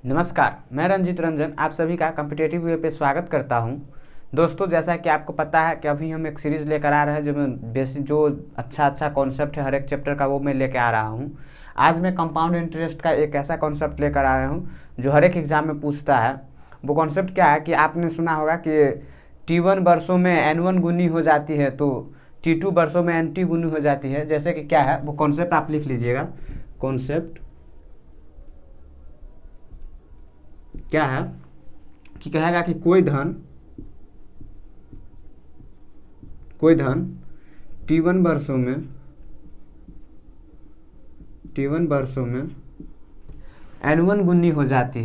नमस्कार, मैं रंजित रंजन आप सभी का कॉम्पिटिटिव वे पे स्वागत करता हूं। दोस्तों, जैसा कि आपको पता है कि अभी हम एक सीरीज़ लेकर आ रहे हैं जो अच्छा कॉन्सेप्ट है हर एक चैप्टर का, वो मैं लेकर आ रहा हूं। आज मैं कंपाउंड इंटरेस्ट का एक ऐसा कॉन्सेप्ट लेकर आया हूं जो हर एक एग्ज़ाम में पूछता है। वो कॉन्सेप्ट क्या है कि आपने सुना होगा कि T1 वर्षों में N1 गुनी हो जाती है तो T2 वर्षों में NT गुनी हो जाती है। जैसे कि क्या है वो कॉन्सेप्ट आप लिख लीजिएगा। कॉन्सेप्ट क्या है कि कहेगा कि कोई धन T1 वर्षों में N1 गुनी हो जाती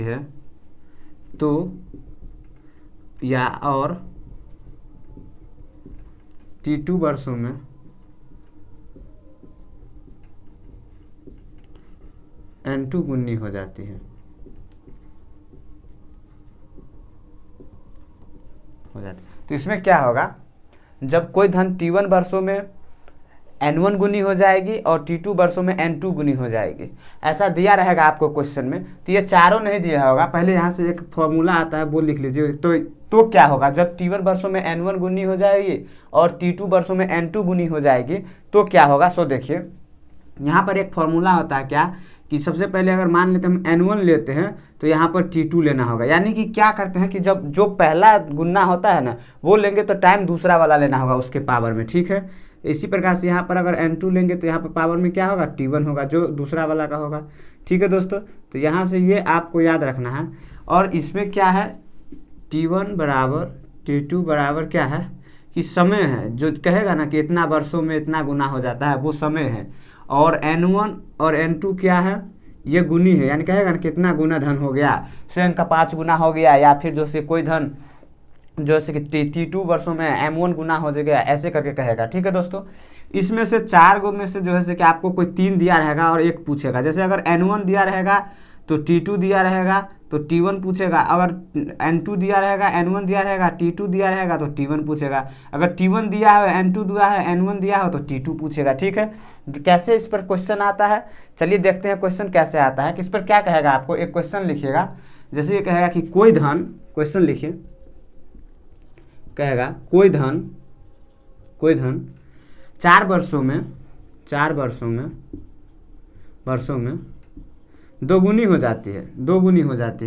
है तो या और T2 वर्षों में N2 गुनी हो जाती है तो इसमें क्या होगा, जब कोई धन T1 वर्षों में N1 गुनी हो जाएगी और T2 वर्षों में N2 गुनी हो जाएगी, ऐसा दिया रहेगा आपको क्वेश्चन में। तो ये चारों नहीं दिया होगा, पहले यहाँ से एक फॉर्मूला आता है वो लिख लीजिए। तो क्या होगा, जब T1 वर्षों में N1 गुनी हो जाएगी और T2 वर्षों में N2 गुनी हो जाएगी तो क्या होगा। सो देखिए, यहाँ पर एक फॉर्मूला होता है क्या कि सबसे पहले अगर मान लेते हम N1 लेते हैं तो यहाँ पर T2 लेना होगा। यानी कि क्या करते हैं कि जब जो पहला गुना होता है ना वो लेंगे तो टाइम दूसरा वाला लेना होगा उसके पावर में, ठीक है। इसी प्रकार से यहाँ पर अगर N2 लेंगे तो यहाँ पर पावर में क्या होगा, T1 होगा जो दूसरा वाला का होगा, ठीक है दोस्तों। तो यहाँ से ये आपको याद रखना है। और इसमें क्या है, T1 बराबर T2 बराबर क्या है कि समय है, जो कहेगा ना कि इतना वर्षों में इतना गुना हो जाता है वो समय है। और N1 और N2 क्या है, ये गुनी है, यानी कहेगा ना कितना गुना धन हो गया, स्वयं का 5 गुना हो गया, या फिर जैसे कोई धन जैसे कि T2 वर्षों में M1 गुना हो गया, ऐसे करके कहेगा, ठीक है दोस्तों। इसमें से 4 गो में से जो है कि आपको कोई 3 दिया रहेगा और एक पूछेगा। जैसे अगर N1 दिया रहेगा तो T2 दिया रहेगा तो T1 पूछेगा, अगर N2 दिया रहेगा, N1 दिया रहेगा, T2 दिया रहेगा तो T1 पूछेगा, अगर T1 दिया है, N2 दिया है, N1 दिया हो तो T2 पूछेगा, ठीक है। कैसे इस पर क्वेश्चन आता है, चलिए देखते हैं क्वेश्चन कैसे आता है। कि इस पर क्या कहेगा, आपको एक क्वेश्चन लिखिएगा। जैसे ये कहेगा कि कोई धन, क्वेश्चन लिखिए, कहेगा कोई धन 4 वर्षों में 2 गुनी हो जाती है, 2 गुनी हो जाती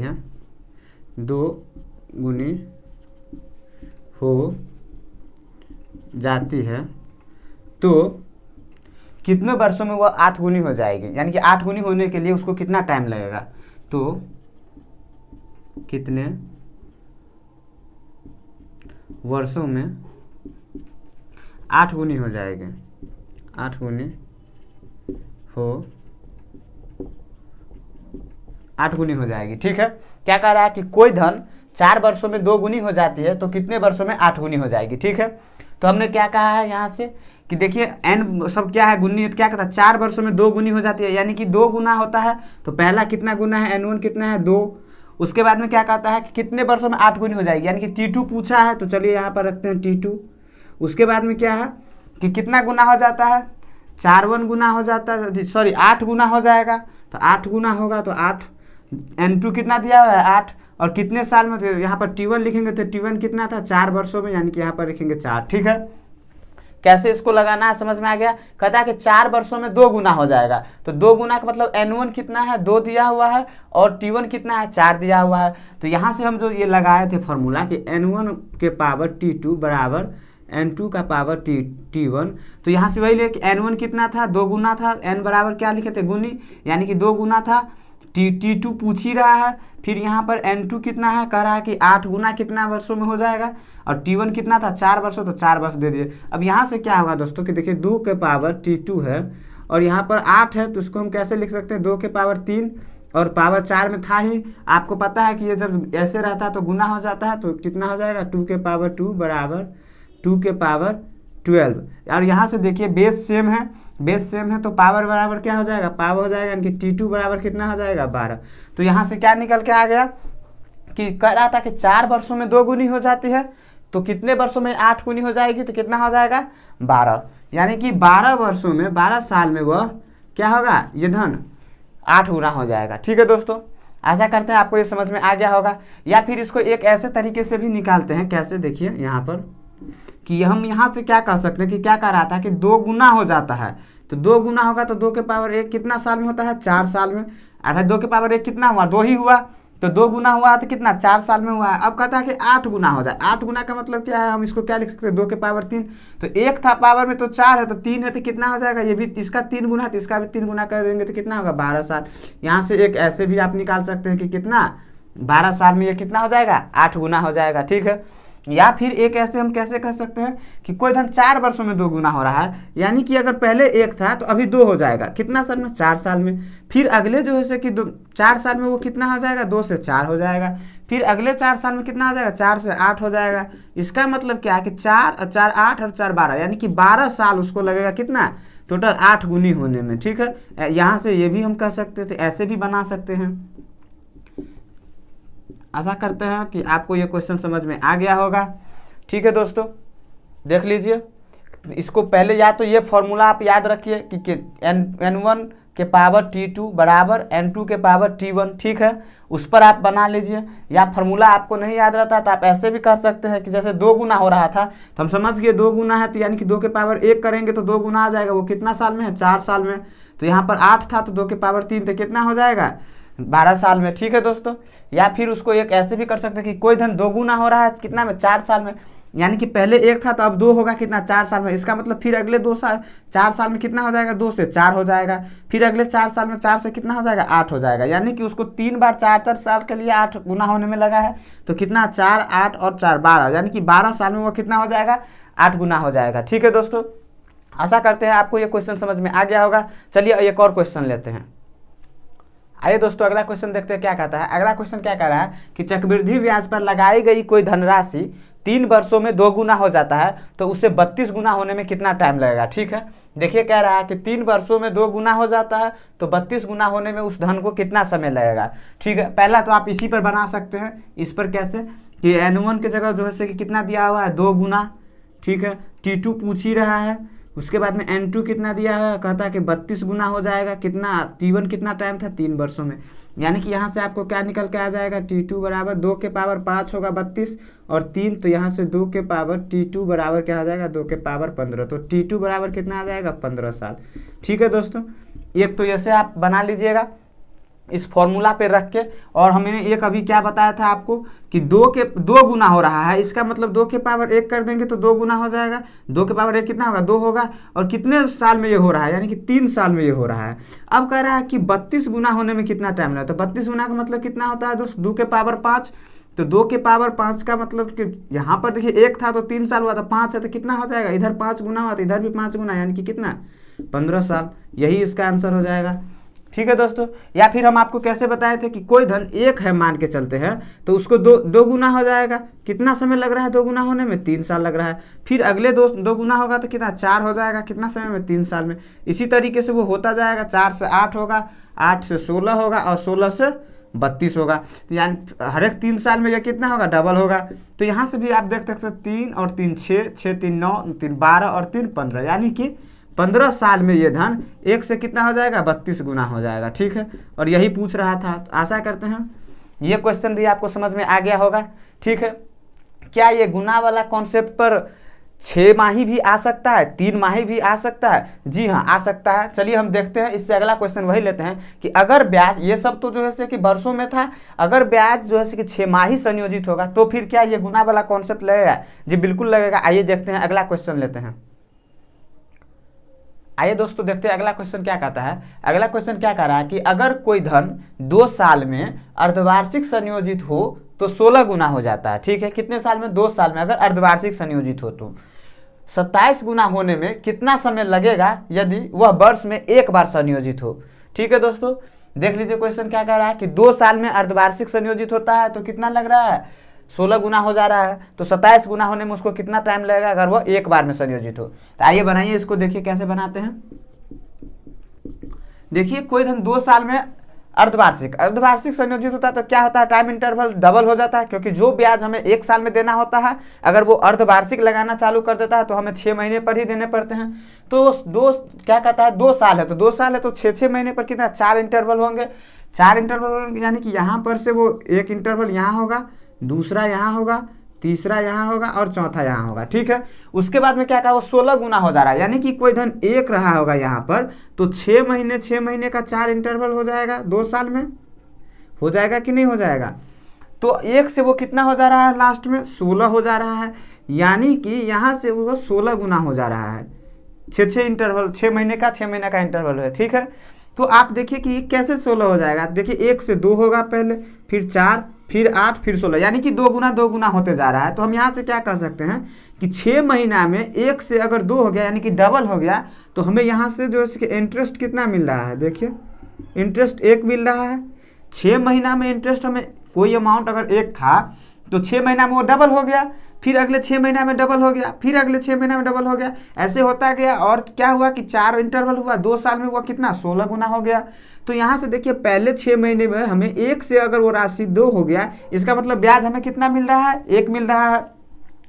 है तो कितने वर्षों में वो 8 गुनी हो जाएगी। यानी कि 8 गुनी होने के लिए उसको कितना टाइम लगेगा, तो कितने वर्षों में 8 गुनी हो जाएगी, 8 गुनी हो जाएगी, ठीक है। क्या कह रहा है कि कोई धन 4 वर्षों में 2 गुनी हो जाती है तो कितने वर्षों में 8 गुनी हो जाएगी, ठीक है। तो हमने क्या कहा है यहाँ से कि देखिए n सब क्या है, गुनी, क्या कहता है 4 वर्षों में 2 गुनी हो जाती है, यानी कि 2 गुना होता है। तो पहला कितना गुना है, N1 कितना है, 2। उसके बाद में क्या कहता है कि कितने वर्षों में 8 गुनी हो जाएगी, यानी कि T2 पूछा है, तो चलिए यहाँ पर रखते हैं T2। उसके बाद में क्या है कि कितना गुना हो जाता है, 4 गुना हो जाता है, सॉरी 8 गुना हो जाएगा। तो 8 गुना होगा तो 8, N2 कितना दिया हुआ है 8, और कितने साल में, तो यहाँ पर T1 लिखेंगे तो T1 कितना था 4 वर्षों में, यानी कि यहाँ पर लिखेंगे 4, ठीक है। कैसे इसको लगाना है समझ में आ गया। कहता है कि 4 वर्षों में 2 गुना हो जाएगा, तो 2 गुना का मतलब N1 कितना है, 2 दिया हुआ है, और T1 कितना है, 4 दिया हुआ है। तो यहाँ से हम जो ये लगाए थे फॉर्मूला कि N1 के पावर T2 बराबर N2 का पावर T1, तो यहाँ से वही ले कि N1 कितना था, 2 गुना था, N बराबर क्या लिखे थे, गुनी, यानी कि 2 गुना था। T2 पूछ ही रहा है, फिर यहाँ पर N2 कितना है, कह रहा है कि 8 गुना कितना वर्षों में हो जाएगा, और T1 कितना था 4 वर्षों, तो 4 वर्ष दे दिए। अब यहाँ से क्या होगा दोस्तों कि देखिए 2 के पावर T2 है और यहाँ पर 8 है, तो इसको हम कैसे लिख सकते हैं, 2 के पावर 3, और पावर 4 में था ही, आपको पता है कि ये जब ऐसे रहता है तो गुना हो जाता है, तो कितना हो जाएगा 2 के पावर 2 बराबर 2 के पावर 12। और यहाँ से देखिए बेस सेम है तो पावर बराबर क्या हो जाएगा, पावर हो जाएगा, यानी कि T2 बराबर कितना हो जाएगा 12। तो यहाँ से क्या निकल के आ गया कि कह रहा था कि 4 वर्षों में 2 गुनी हो जाती है, तो कितने वर्षों में 8 गुनी हो जाएगी, तो कितना हो जाएगा 12, यानी कि 12 वर्षों में 12 साल में वह क्या होगा, ये धन 8 गुना हो जाएगा। ठीक है दोस्तों, आशा करते हैं आपको ये समझ में आ गया होगा। या फिर इसको एक ऐसे तरीके से भी निकालते हैं, कैसे देखिए यहाँ पर कि हम यहाँ से क्या कर सकते हैं कि क्या कह रहा था कि 2 गुना हो जाता है, तो 2 गुना होगा तो 2 के पावर 1 कितना साल में होता है, 4 साल में। अर्थात 2 के पावर 1 कितना हुआ, 2 ही हुआ, तो 2 गुना हुआ तो कितना 4 साल में हुआ है। अब कहता है कि 8 गुना हो जाए। 8 गुना का मतलब क्या है, हम इसको क्या लिख सकते हैं, 2 के पावर 3, तो 1 था पावर में तो 4 है, तो 3 है तो कितना हो जाएगा, ये भी इसका 3 गुना, तो इसका भी 3 गुना कर देंगे तो कितना होगा 12 साल। यहाँ से एक ऐसे भी आप निकाल सकते हैं कि कितना 12 साल में ये कितना हो जाएगा, 8 गुना हो जाएगा। ठीक है, या फिर एक ऐसे हम कैसे कह सकते हैं कि कोई धन 4 वर्षों में 2 गुना हो रहा है, यानी कि अगर पहले 1 था तो अभी 2 हो जाएगा, कितना साल में, 4 साल में। फिर अगले जो है कि 4 साल में वो कितना हो जाएगा, 2 से 4 हो जाएगा। फिर अगले 4 साल में कितना हो जाएगा, 4 से 8 हो जाएगा। इसका मतलब क्या है कि 4 और 4 8 और 4 12, यानी कि 12 साल उसको लगेगा कितना, टोटल 8 गुनी होने में। ठीक है, यहाँ से ये भी हम कह सकते थे, ऐसे भी बना सकते हैं। आशा करते हैं कि आपको ये क्वेश्चन समझ में आ गया होगा। ठीक है दोस्तों, देख लीजिए इसको पहले, या तो ये फॉर्मूला आप याद रखिए कि n1 के पावर t2 बराबर n2 के पावर t1। ठीक है, उस पर आप बना लीजिए। या फार्मूला आपको नहीं याद रहता तो आप ऐसे भी कर सकते हैं कि जैसे 2 गुना हो रहा था तो हम समझ गए 2 गुना है, तो यानी कि 2 के पावर 1 करेंगे तो 2 गुना आ जाएगा। वो कितना साल में है, 4 साल में। तो यहाँ पर 8 था तो 2 के पावर 3, तो कितना हो जाएगा, 12 साल में। ठीक है दोस्तों, या फिर उसको एक ऐसे भी कर सकते हैं कि कोई धन 2 गुना हो रहा है कितना में, 4 साल में, यानी कि पहले 1 था तो अब 2 होगा कितना, 4 साल में। इसका मतलब फिर अगले 2 साल 4 साल में कितना हो जाएगा, 2 से 4 हो जाएगा। फिर अगले 4 साल में 4 से कितना हो जाएगा, 8 हो जाएगा। यानी कि उसको 3 बार 4 साल के लिए 8 गुना होने में लगा है, तो कितना 4 8 और 4 12, यानी कि 12 साल में वो कितना हो जाएगा, 8 गुना हो जाएगा। ठीक है दोस्तों, आशा करते हैं आपको ये क्वेश्चन समझ में आ गया होगा। चलिए एक और क्वेश्चन लेते हैं। आइए दोस्तों अगला क्वेश्चन देखते हैं क्या कहता है। अगला क्वेश्चन क्या कह रहा है कि चक्रवृद्धि ब्याज पर लगाई गई कोई धनराशि 3 वर्षों में 2 गुना हो जाता है, तो उसे 32 गुना होने में कितना टाइम लगेगा। ठीक है, देखिए कह रहा है कि 3 वर्षों में 2 गुना हो जाता है, तो 32 गुना होने में उस धन को कितना समय लगेगा। ठीक है, पहला तो आप इसी पर बना सकते हैं। इस पर कैसे कि n1 की जगह जो है कि कितना दिया हुआ है, 2 गुना। ठीक है, t2 पूछ ही रहा है। उसके बाद में n2 कितना दिया है, कहता है कि 32 गुना हो जाएगा। कितना, t1 कितना टाइम था, 3 वर्षों में। यानी कि यहाँ से आपको क्या निकल के आ जाएगा, t2 बराबर 2 के पावर 5 होगा 32 और 3, तो यहाँ से 2 के पावर t2 बराबर क्या हो जाएगा, 2 के पावर 15, तो t2 बराबर कितना आ जाएगा, 15 साल। ठीक है दोस्तों, एक तो ऐसे आप बना लीजिएगा इस फॉर्मूला पे रख के। और हमने एक अभी क्या बताया था आपको कि 2 गुना हो रहा है, इसका मतलब 2 के पावर 1 कर देंगे तो 2 गुना हो जाएगा। 2 के पावर 1 कितना होगा, 2 होगा। और कितने साल में ये हो रहा है, यानी कि 3 साल में ये हो रहा है। अब कह रहा है कि 32 गुना होने में कितना टाइम लगता है। 32 गुना का मतलब कितना होता है दोस्त, 2 के पावर 5, तो 2 के पावर 5 का मतलब कि यहाँ पर देखिए 1 था तो 3 साल हुआ था, 5 है तो कितना हो जाएगा, इधर 5 गुना हुआ तो इधर भी 5 गुना, यानी कि कितना, 15 साल। यही इसका आंसर हो जाएगा। ठीक है दोस्तों, या फिर हम आपको कैसे बताए थे कि कोई धन 1 है मान के चलते हैं, तो उसको 2 गुना हो जाएगा। कितना समय लग रहा है 2 गुना होने में, 3 साल लग रहा है। फिर अगले 2 गुना होगा तो कितना, 4 हो जाएगा। कितना समय में, 3 साल में। इसी तरीके से वो होता जाएगा। 4 से 8 होगा, 8 से 16 होगा और 16 से 32 होगा। तो यानी हर एक 3 साल में यह कितना होगा, डबल होगा। तो यहाँ से भी आप देख सकते हैं 3 और 3 6, 6 3 9, 3 12 और 3 15, यानी कि 15 साल में ये धन 1 से कितना हो जाएगा, 32 गुना हो जाएगा। ठीक है, और यही पूछ रहा था। तो आशा करते हैं ये क्वेश्चन भी आपको समझ में आ गया होगा। ठीक है, क्या ये गुना वाला कॉन्सेप्ट पर 6 माही भी आ सकता है, 3 माही भी आ सकता है? जी हाँ, आ सकता है। चलिए हम देखते हैं। इससे अगला क्वेश्चन वही लेते हैं कि अगर ब्याज, ये सब तो जो है कि वर्षों में था, अगर ब्याज जो है कि 6 माही संयोजित होगा तो फिर क्या ये गुना वाला कॉन्सेप्ट लगेगा? जी बिल्कुल लगेगा। आइए देखते हैं, अगला क्वेश्चन लेते हैं। आइए दोस्तों देखते हैं अगला क्वेश्चन क्या कहता है। अगला क्वेश्चन क्या कह रहा है कि अगर कोई धन 2 साल में अर्धवार्षिक संयोजित हो तो 16 गुना हो जाता है। ठीक है, कितने साल में, 2 साल में अगर अर्धवार्षिक संयोजित हो तो 27 गुना होने में कितना समय लगेगा यदि वह वर्ष में 1 बार संयोजित हो। ठीक है दोस्तों, देख लीजिए क्वेश्चन क्या कह रहा है कि 2 साल में अर्धवार्षिक संयोजित होता है तो कितना लग रहा है, 16 गुना हो जा रहा है। तो 27 गुना होने में उसको कितना टाइम लगेगा अगर वो 1 बार में संयोजित हो। तो आइए बनाइए इसको, देखिए कैसे बनाते हैं। देखिए कोई धन 2 साल में अर्धवार्षिक, अर्धवार्षिक संयोजित होता है तो क्या होता है, टाइम इंटरवल डबल हो जाता है, क्योंकि जो ब्याज हमें 1 साल में देना होता है अगर वो अर्धवार्षिक लगाना चालू कर देता है तो हमें 6 महीने पर ही देने पड़ते हैं। तो क्या कहता है 2 साल है तो 2 साल है तो 6 महीने पर कितना 4 इंटरवल होंगे, 4 इंटरवल होंगे, यानी कि यहाँ पर से वो एक इंटरवल यहाँ होगा, दूसरा यहाँ होगा, तीसरा यहाँ होगा और चौथा यहाँ होगा। ठीक है, उसके बाद में क्या कहा वो 16 गुना हो जा रहा है, यानी कि कोई धन 1 रहा होगा यहाँ पर तो 6 महीने का 4 इंटरवल हो जाएगा, 2 साल में हो जाएगा कि नहीं हो जाएगा। तो 1 से वो कितना हो जा रहा है लास्ट में 16 हो जा रहा है, यानी कि यहाँ से वो 16 गुना हो जा रहा है, 6 इंटरवल, 6 महीने का इंटरवल है। ठीक है, तो आप देखिए कि कैसे 16 हो जाएगा। देखिए 1 से 2 होगा पहले, फिर 4, फिर 8, फिर 16, यानी कि 2 गुना होते जा रहा है। तो हम यहाँ से क्या कर सकते हैं कि 6 महीना में 1 से अगर 2 हो गया यानी कि डबल हो गया तो हमें यहाँ से जो है इंटरेस्ट कितना मिल रहा है, देखिए इंटरेस्ट 1 मिल रहा है। 6 महीना में इंटरेस्ट हमें कोई अमाउंट अगर 1 था तो 6 महीना में वो डबल हो गया, फिर अगले 6 महीना में डबल हो गया, फिर अगले 6 महीना में डबल हो गया, ऐसे होता गया। और क्या हुआ कि 4 इंटरवल हुआ, 2 साल में हुआ कितना 16 गुना हो गया। तो यहाँ से देखिए पहले 6 महीने में हमें 1 से अगर वो राशि 2 हो गया, इसका मतलब ब्याज हमें कितना मिल रहा है 1 मिल रहा है।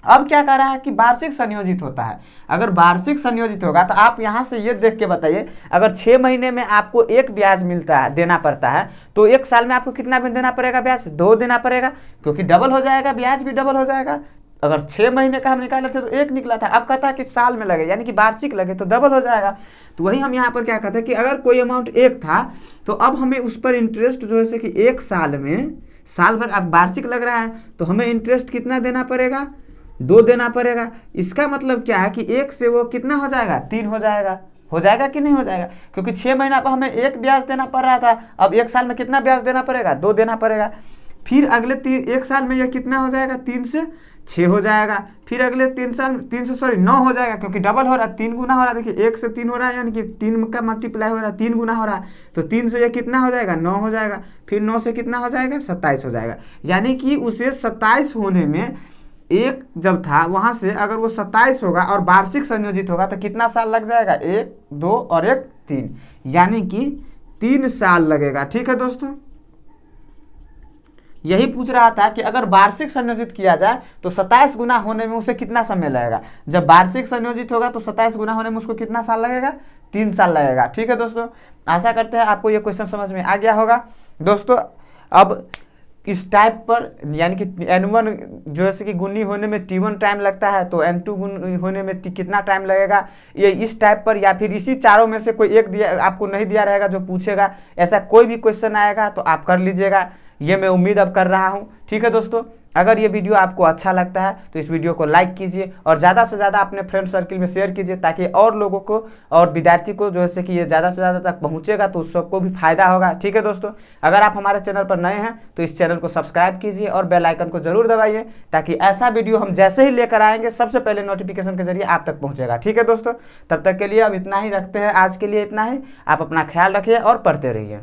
अब क्या कर रहा है कि वार्षिक संयोजित होता है। अगर वार्षिक संयोजित होगा तो आप यहाँ से ये देख के बताइए, अगर 6 महीने में आपको 1 ब्याज मिलता है देना पड़ता है तो 1 साल में आपको कितना बिल देना पड़ेगा, ब्याज 2 देना पड़ेगा, क्योंकि डबल हो जाएगा, ब्याज भी डबल हो जाएगा। अगर 6 महीने का हम निकाले थे तो 1 निकला था, अब कहता है कि साल में लगे यानी कि वार्षिक लगे तो डबल हो जाएगा। तो वही हम यहाँ पर क्या कहते हैं कि अगर कोई अमाउंट 1 था तो अब हमें उस पर इंटरेस्ट जो है कि 1 साल में, साल भर अब वार्षिक लग रहा है तो हमें इंटरेस्ट कितना देना पड़ेगा, 2 देना पड़ेगा। इसका मतलब क्या है कि 1 से वो कितना हो जाएगा 3 हो जाएगा कि नहीं हो जाएगा, क्योंकि 6 महीना पर हमें 1 ब्याज देना पड़ रहा था, अब 1 साल में कितना ब्याज देना पड़ेगा 2 देना पड़ेगा। फिर अगले 1 साल में यह कितना हो जाएगा 3 से 6 हो जाएगा, फिर अगले 3 साल 9 हो जाएगा, क्योंकि डबल हो रहा है, 3 गुना हो रहा है। देखिए 1 से 3 हो रहा है यानी कि 3 का मल्टीप्लाई हो रहा है, 3 गुना हो रहा है, तो 3 से ये कितना हो जाएगा 9 हो जाएगा, फिर 9 से कितना हो जाएगा 27 हो जाएगा। यानी कि उसे 27 होने में 1 जब था वहाँ से अगर वो 27 होगा और वार्षिक संयोजित होगा तो कितना साल लग जाएगा 1, 2 और 1 3, यानी कि 3 साल लगेगा। ठीक है दोस्तों, यही पूछ रहा था कि अगर वार्षिक संयोजित किया जाए तो 27 गुना होने में उसे कितना समय लगेगा। जब वार्षिक संयोजित होगा तो 27 गुना होने में उसको कितना साल लगेगा 3 साल लगेगा। ठीक है दोस्तों, आशा करते हैं आपको ये क्वेश्चन समझ में आ गया होगा। दोस्तों अब इस टाइप पर यानी कि N1 जो है कि गुनी होने में T1 टाइम लगता है तो N2 गुनी होने में कितना टाइम लगेगा, ये इस टाइप पर या फिर इसी चारों में से कोई एक दिया आपको नहीं दिया रहेगा जो पूछेगा, ऐसा कोई भी क्वेश्चन आएगा तो आप कर लीजिएगा, ये मैं उम्मीद अब कर रहा हूँ। ठीक है दोस्तों, अगर ये वीडियो आपको अच्छा लगता है तो इस वीडियो को लाइक कीजिए और ज़्यादा से ज़्यादा अपने फ्रेंड सर्किल में शेयर कीजिए, ताकि और लोगों को और विद्यार्थी को जो है कि ये ज़्यादा से ज़्यादा तक पहुँचेगा तो उस सबको भी फायदा होगा। ठीक है दोस्तों, अगर आप हमारे चैनल पर नए हैं तो इस चैनल को सब्सक्राइब कीजिए और बेल आइकन को जरूर दबाइए, ताकि ऐसा वीडियो हम जैसे ही लेकर आएंगे सबसे पहले नोटिफिकेशन के जरिए आप तक पहुँचेगा। ठीक है दोस्तों, तब तक के लिए अब इतना ही रखते हैं, आज के लिए इतना ही। आप अपना ख्याल रखिए और पढ़ते रहिए।